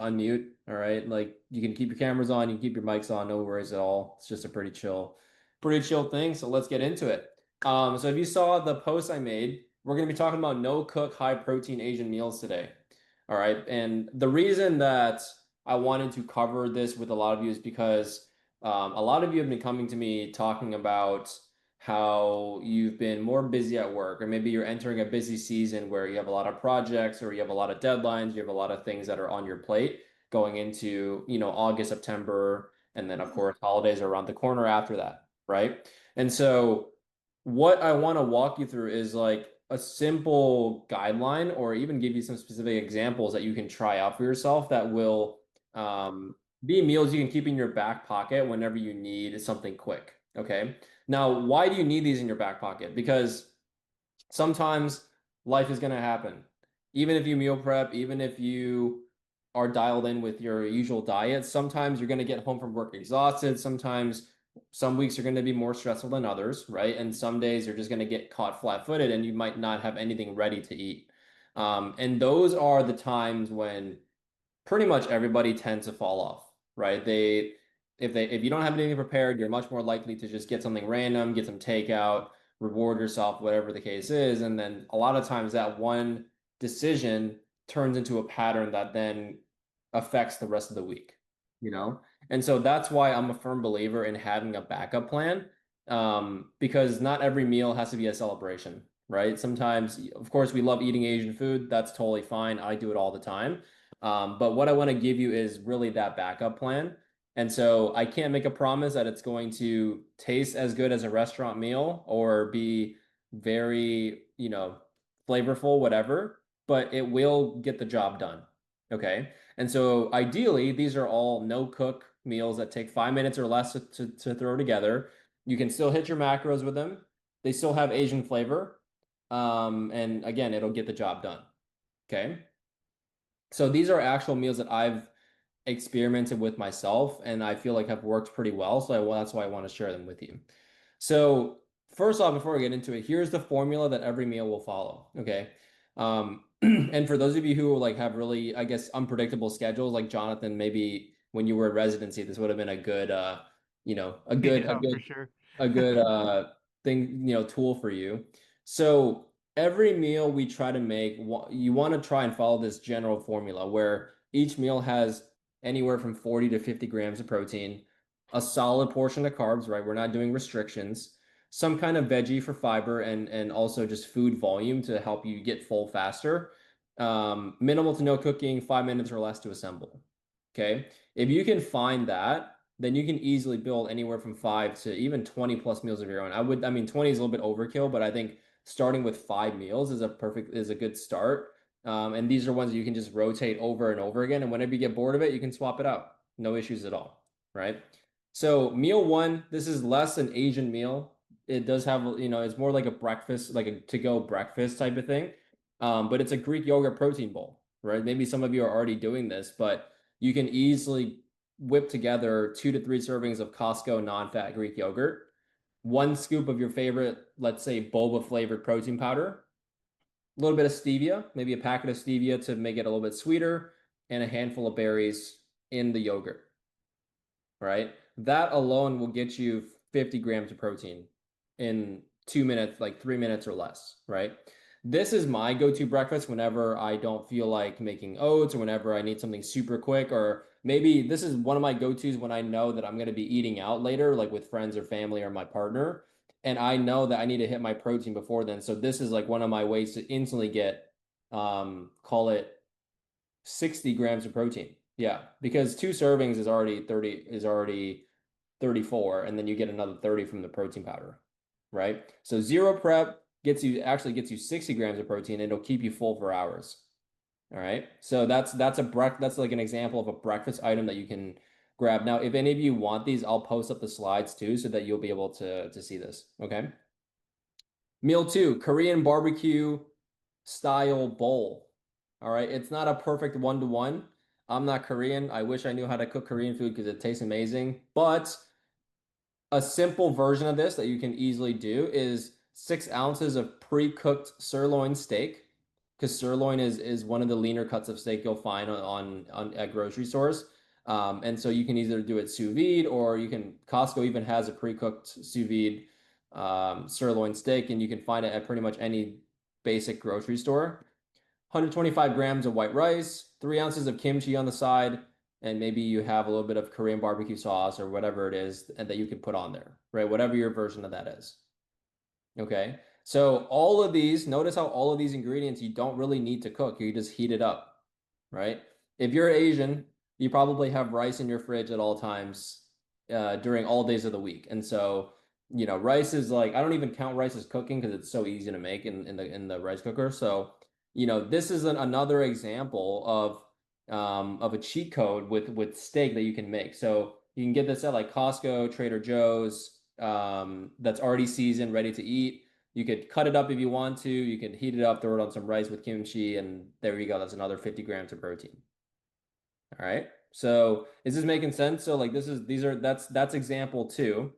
unmute. All right. Like you can keep your cameras on, you can keep your mics on, no worries at all. It's just a pretty chill thing. So let's get into it. So if you saw the post I made, we're going to be talking about no cook, high protein Asian meals today. All right. And the reason that I wanted to cover this with a lot of you is because a lot of you have been coming to me talking about how you've been more busy at work, or maybe you're entering a busy season where you have a lot of projects or you have a lot of deadlines, you have a lot of things that are on your plate going into, August, September, and then of course holidays are around the corner after that, right? And so what I want to walk you through is like a simple guideline or even give you some specific examples that you can try out for yourself that will be meals you can keep in your back pocket whenever you need something quick. Okay. Now, why do you need these in your back pocket? Because sometimes life is going to happen. Even if you meal prep, even if you are dialed in with your usual diet, sometimes you're going to get home from work exhausted. Sometimes some weeks are going to be more stressful than others, right? And some days you're just going to get caught flat-footed and you might not have anything ready to eat. And those are the times when pretty much everybody tends to fall off, right? If you don't have anything prepared, you're much more likely to just get something random, get some takeout, reward yourself, whatever the case is. And then a lot of times that one decision turns into a pattern that then affects the rest of the week, you know? And so that's why I'm a firm believer in having a backup plan, because not every meal has to be a celebration, right? Sometimes, of course, we love eating Asian food. That's totally fine. I do it all the time. But what I want to give you is really that backup plan. And so I can't make a promise that it's going to taste as good as a restaurant meal or be very, flavorful, whatever, but it will get the job done. Okay. And so ideally, these are all no cook meals that take 5 minutes or less to throw together. You can still hit your macros with them. They still have Asian flavor. And again, it'll get the job done. Okay. So these are actual meals that I've experimented with myself and I feel like have worked pretty well. So that's why I want to share them with you. So first off, before we get into it, here's the formula that every meal will follow. Okay. And for those of you who like have really, I guess, unpredictable schedules, like Jonathan, maybe when you were in residency, this would have been a good, Yeah, for sure. a good thing, tool for you. So every meal we try to make, you want to try and follow this general formula where each meal has anywhere from 40 to 50 grams of protein, a solid portion of carbs, right? We're not doing restrictions, some kind of veggie for fiber, and also just food volume to help you get full faster. Minimal to no cooking, 5 minutes or less to assemble. Okay. If you can find that, then you can easily build anywhere from 5 to even 20 plus meals of your own. I mean, 20 is a little bit overkill, but I think starting with 5 meals is a good start. And these are ones that you can just rotate over and over again. And whenever you get bored of it, you can swap it out. No issues at all, right? So meal one, this is less an Asian meal. It does have, it's more like a breakfast, like a to-go breakfast type of thing. But it's a Greek yogurt protein bowl, right? Maybe some of you are already doing this, but you can easily whip together 2 to 3 servings of Costco non-fat Greek yogurt, 1 scoop of your favorite, let's say boba flavored protein powder, a little bit of stevia, maybe a packet of stevia to make it a little bit sweeter, and a handful of berries in the yogurt, right? That alone will get you 50 grams of protein in 2 minutes, like 3 minutes or less, right? This is my go-to breakfast whenever I don't feel like making oats or whenever I need something super quick, or maybe this is one of my go-tos when I know that I'm going to be eating out later, like with friends or family or my partner, and I know that I need to hit my protein before then. So this is like one of my ways to instantly get, call it 60 grams of protein. Yeah, because 2 servings is already 34, and then you get another 30 from the protein powder, right? So zero prep gets you 60 grams of protein, and it'll keep you full for hours. All right. So that's like an example of a breakfast item that you can grab. Now, if any of you want these, I'll post up the slides too so that you'll be able to see this. Okay. Meal two, Korean barbecue style bowl. All right. It's not a perfect one-to-one. I'm not Korean. I wish I knew how to cook Korean food because it tastes amazing. But a simple version of this that you can easily do is 6 ounces of pre-cooked sirloin steak, because sirloin is one of the leaner cuts of steak you'll find on at grocery stores. And so you can either do it sous vide, or you can, Costco even has a pre-cooked sous vide sirloin steak, and you can find it at pretty much any basic grocery store. 125 grams of white rice, 3 ounces of kimchi on the side, and maybe you have a little bit of Korean barbecue sauce or whatever it is and that you can put on there, right? Whatever your version of that is. Okay. So all of these, notice how all of these ingredients you don't really need to cook. You just heat it up, right? If you're Asian, you probably have rice in your fridge at all times during all days of the week. And so, rice is like, I don't even count rice as cooking because it's so easy to make in the rice cooker. So, this is another example of a cheat code with steak that you can make. So you can get this at like Costco, Trader Joe's, that's already seasoned, ready to eat. You could cut it up if you want to. You could heat it up, throw it on some rice with kimchi, and there you go. That's another 50 grams of protein. All right. So is this making sense? So like that's example 2,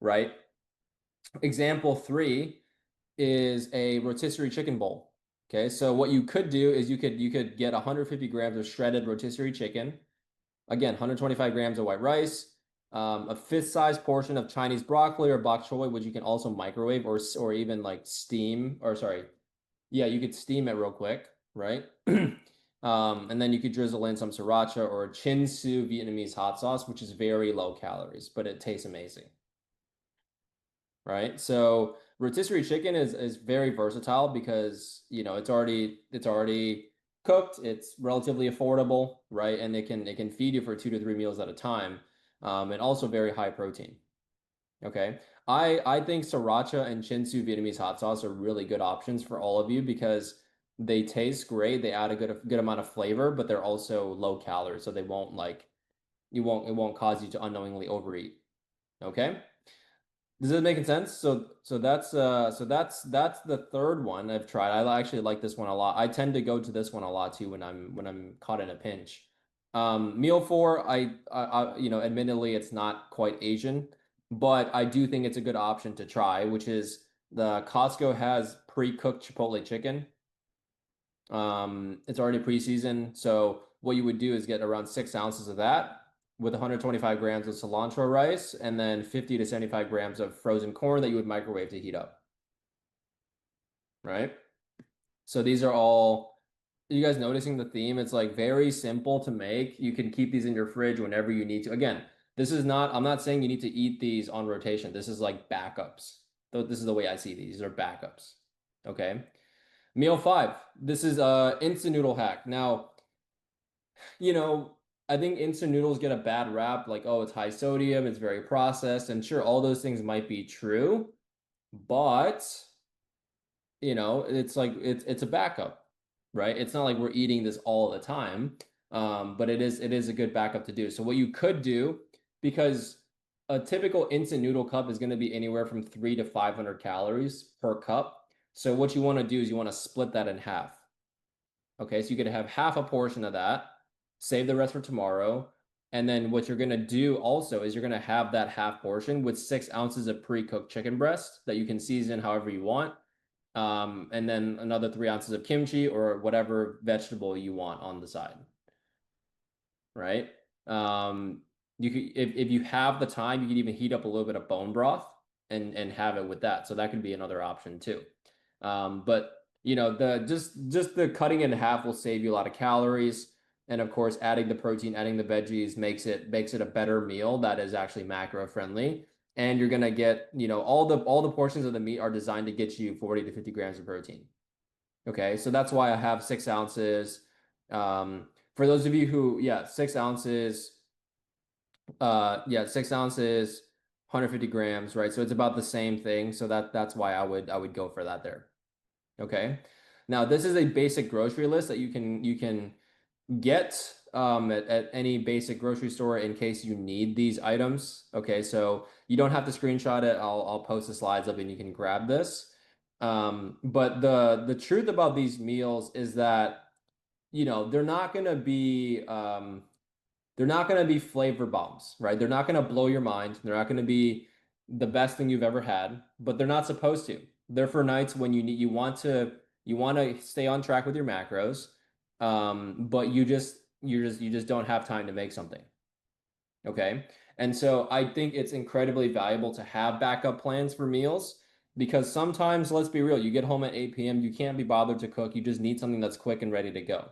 right? Example 3 is a rotisserie chicken bowl. Okay, so what you could do is you could get 150 grams of shredded rotisserie chicken. Again, 125 grams of white rice, a fist-sized portion of Chinese broccoli or bok choy, which you can also microwave or even like steam, or sorry, yeah, you could steam it real quick, right? And then you could drizzle in some sriracha or chin su Vietnamese hot sauce, which is very low calories, but it tastes amazing, right? So rotisserie chicken is very versatile because it's already cooked, it's relatively affordable, right? And it can feed you for 2 to 3 meals at a time, and also very high protein. Okay, I think sriracha and chinsu Vietnamese hot sauce are really good options for all of you because they taste great. They add a good amount of flavor, but they're also low calorie, so they won't like it won't cause you to unknowingly overeat. Okay. Does it making sense? So that's the third one I've tried. I actually like this one a lot. I tend to go to this one a lot too when I'm caught in a pinch. Meal 4, admittedly it's not quite Asian, but I do think it's a good option to try, which is the Costco has pre-cooked Chipotle chicken. It's already pre-seasoned, so what you would do is get around 6 ounces of that with 125 grams of cilantro rice, and then 50 to 75 grams of frozen corn that you would microwave to heat up. Right? So these are all, you guys noticing the theme? It's like very simple to make. You can keep these in your fridge whenever you need to. Again, I'm not saying you need to eat these on rotation. This is like backups. This is the way I see these. These are backups. Okay. Meal 5. This is a instant noodle hack. Now, I think instant noodles get a bad rap, like, oh, it's high sodium, it's very processed, and sure, all those things might be true, but it's like it's a backup, right? It's not like we're eating this all the time, but it is a good backup to do. So what you could do, because a typical instant noodle cup is going to be anywhere from 3 to 500 calories per cup. So what you want to do is you want to split that in half. Okay, so you could have half a portion of that, save the rest for tomorrow. And then what you're going to do also is you're going to have that half portion with 6 ounces of pre-cooked chicken breast that you can season however you want. And then another 3 ounces of kimchi or whatever vegetable you want on the side. Right? You could, if you have the time, you could even heat up a little bit of bone broth and have it with that. So that could be another option too. But just the cutting in half will save you a lot of calories. And of course, adding the protein, adding the veggies makes it a better meal that is actually macro friendly. And you're gonna get, all the portions of the meat are designed to get you 40 to 50 grams of protein. Okay, so that's why I have 6 ounces. For those of you who, 6 ounces, 6 ounces, 150 grams, right? So it's about the same thing. So that's why I would go for that there. Okay. Now this is a basic grocery list that you can get at any basic grocery store in case you need these items. Okay, so you don't have to screenshot it. I'll post the slides up and you can grab this. But the truth about these meals is that they're not gonna be flavor bombs, right? They're not gonna blow your mind. They're not gonna be the best thing you've ever had, but they're not supposed to. They're for nights when you want to You want to stay on track with your macros, but you just don't have time to make something. Okay. And so I think it's incredibly valuable to have backup plans for meals because sometimes, let's be real, you get home at 8 p.m., you can't be bothered to cook. You just need something that's quick and ready to go.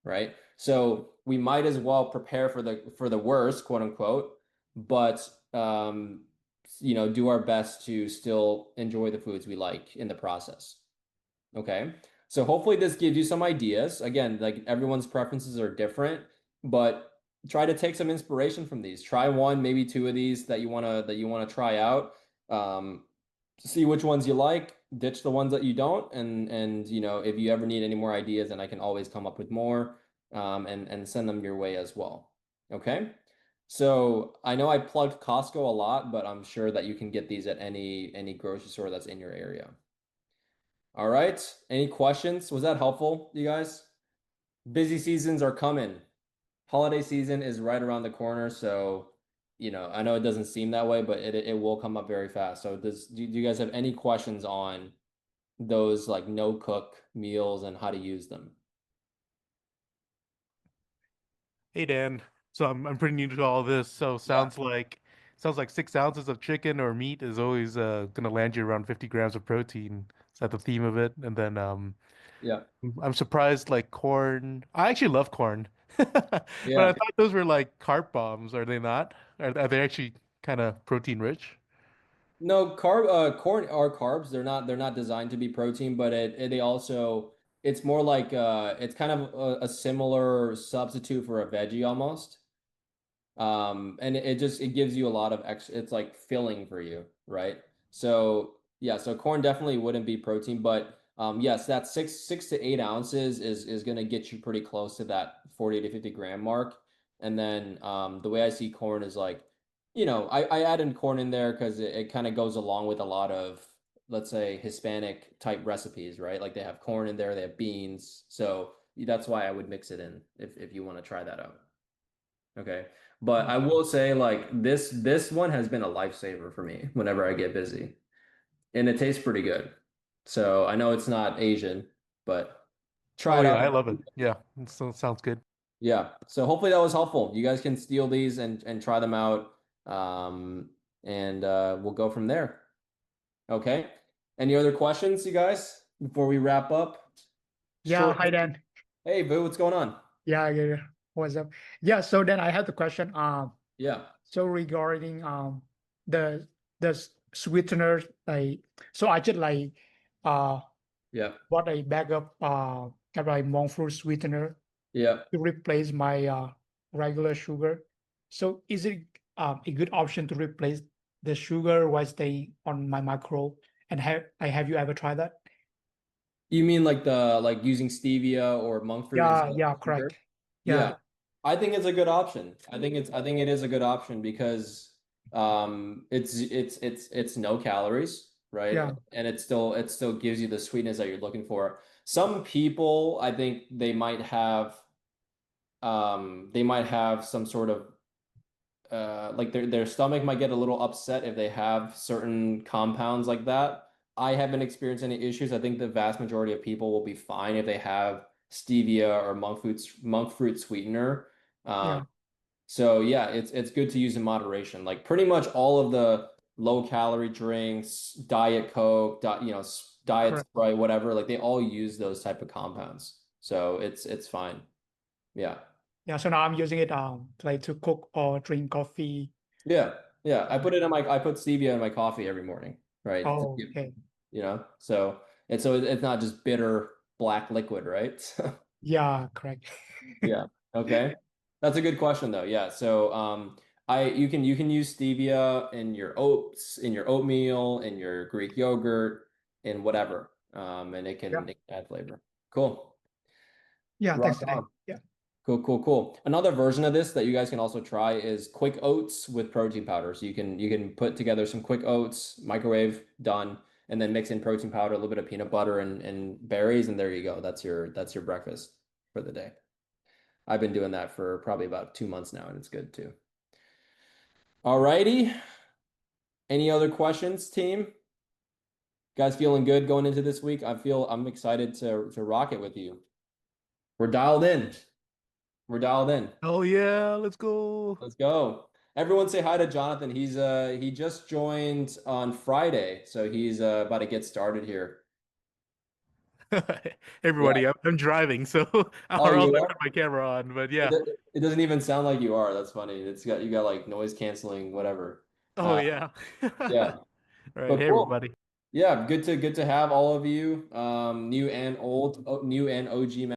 Right. So we might as well prepare for the worst, quote unquote, but do our best to still enjoy the foods we like in the process. Okay. So hopefully this gives you some ideas. Again, like everyone's preferences are different, but try to take some inspiration from these. Try one, maybe two of these that you wanna try out. Um, See which ones you like, ditch the ones that you don't, and if you ever need any more ideas, then I can always come up with more, and send them your way as well. Okay. So I know I plugged Costco a lot, but I'm sure that you can get these at any grocery store that's in your area. All right. Any questions? Was that helpful, you guys? Busy seasons are coming. Holiday season is right around the corner, so I know it doesn't seem that way, but it will come up very fast. So do you guys have any questions on those like no cook meals and how to use them? Hey Dan, so I'm pretty new to all this. So Yeah. sounds like 6 ounces of chicken or meat is always gonna land you around 50 grams of protein. Is that the theme of it? And then Yeah. I'm surprised like corn. I actually love corn, but I Yeah. thought those were like carb bombs. Are they not? Are they actually kind of protein rich? No, corn are carbs. They're not designed to be protein, but they also it's more like it's kind of a similar substitute for a veggie almost. And it gives you a lot of extra, it's like filling for you, right? So yeah, so corn definitely wouldn't be protein, but yes, that 6 to 8 ounces is gonna get you pretty close to that 40 to 50 gram mark. And then the way I see corn is like, I add in corn in there because it kind of goes along with a lot of, let's say, Hispanic type recipes, right? Like they have corn in there, they have beans. So that's why I would mix it in if you want to try that out. Okay. But I Okay. will say like this one has been a lifesaver for me whenever I get busy. And it tastes pretty good. So I know it's not Asian, but try Oh it yeah, out. I love it. Yeah, sounds good. Yeah. So hopefully that was helpful. You guys can steal these and try them out. And we'll go from there. Okay. Any other questions, you guys, before we wrap up? Yeah, Short. hi Dan. Hey, Boo, what's going on? Yeah, yeah, yeah. What's up? Yeah, so then I have the question. Yeah. So regarding the sweeteners, like so I just like uh Yeah. bought a bag of kind of like monk fruit sweetener Yeah. to replace my regular sugar. So is it a good option to replace the sugar while staying on my macro? And have you ever tried that? You mean like the like using stevia or monk fruit Yeah, instead of yeah, sugar? correct. Yeah. Yeah, I think it's a good option. I think it is a good option because it's no calories, right? yeah, And it still gives you the sweetness that you're looking for. Some people, I think they might have some sort of like their stomach might get a little upset if they have certain compounds like that. I haven't experienced any issues. I think the vast majority of people will be fine if they have stevia or monk fruit sweetener. Um, yeah, so yeah, it's good to use in moderation. Like pretty much all of the low calorie drinks, Diet Coke, Diet correct. Sprite, whatever, like they all use those type of compounds. So it's fine. Yeah. Yeah, so now I'm using it like to cook or drink coffee. Yeah, yeah. I put stevia in my coffee every morning, right? Oh, okay. So it's not just bitter black liquid, right? Yeah, correct. Yeah. Okay. That's a good question though. Yeah. So I you can use stevia in your oats, in your oatmeal, in your Greek yogurt, in whatever. And it Yeah, can, it can add flavor. Cool. yeah, Rock thanks today. on. Yeah, Cool, cool, cool. Another version of this that you guys can also try is quick oats with protein powder. So you can put together some quick oats, microwave, done, and then mix in protein powder, a little bit of peanut butter and berries, and there you go. That's your breakfast for the day. I've been doing that for probably about 2 months now, and it's good too. All righty. Any other questions, team? Guys feeling good going into this week? I'm excited to rock it with you. We're dialed in. We're dialed in. Oh yeah, let's go. Let's go. Everyone say hi to Jonathan. He just joined on Friday, so he's about to get started here. Everybody, I'm driving, so Oh, or else you I are? put my camera on. But It, yeah. it doesn't even sound like you are. That's funny. You got like noise canceling, whatever. Oh yeah. Yeah. All right. But Hey cool. everybody. Yeah, good to have all of you, new and old, new and OG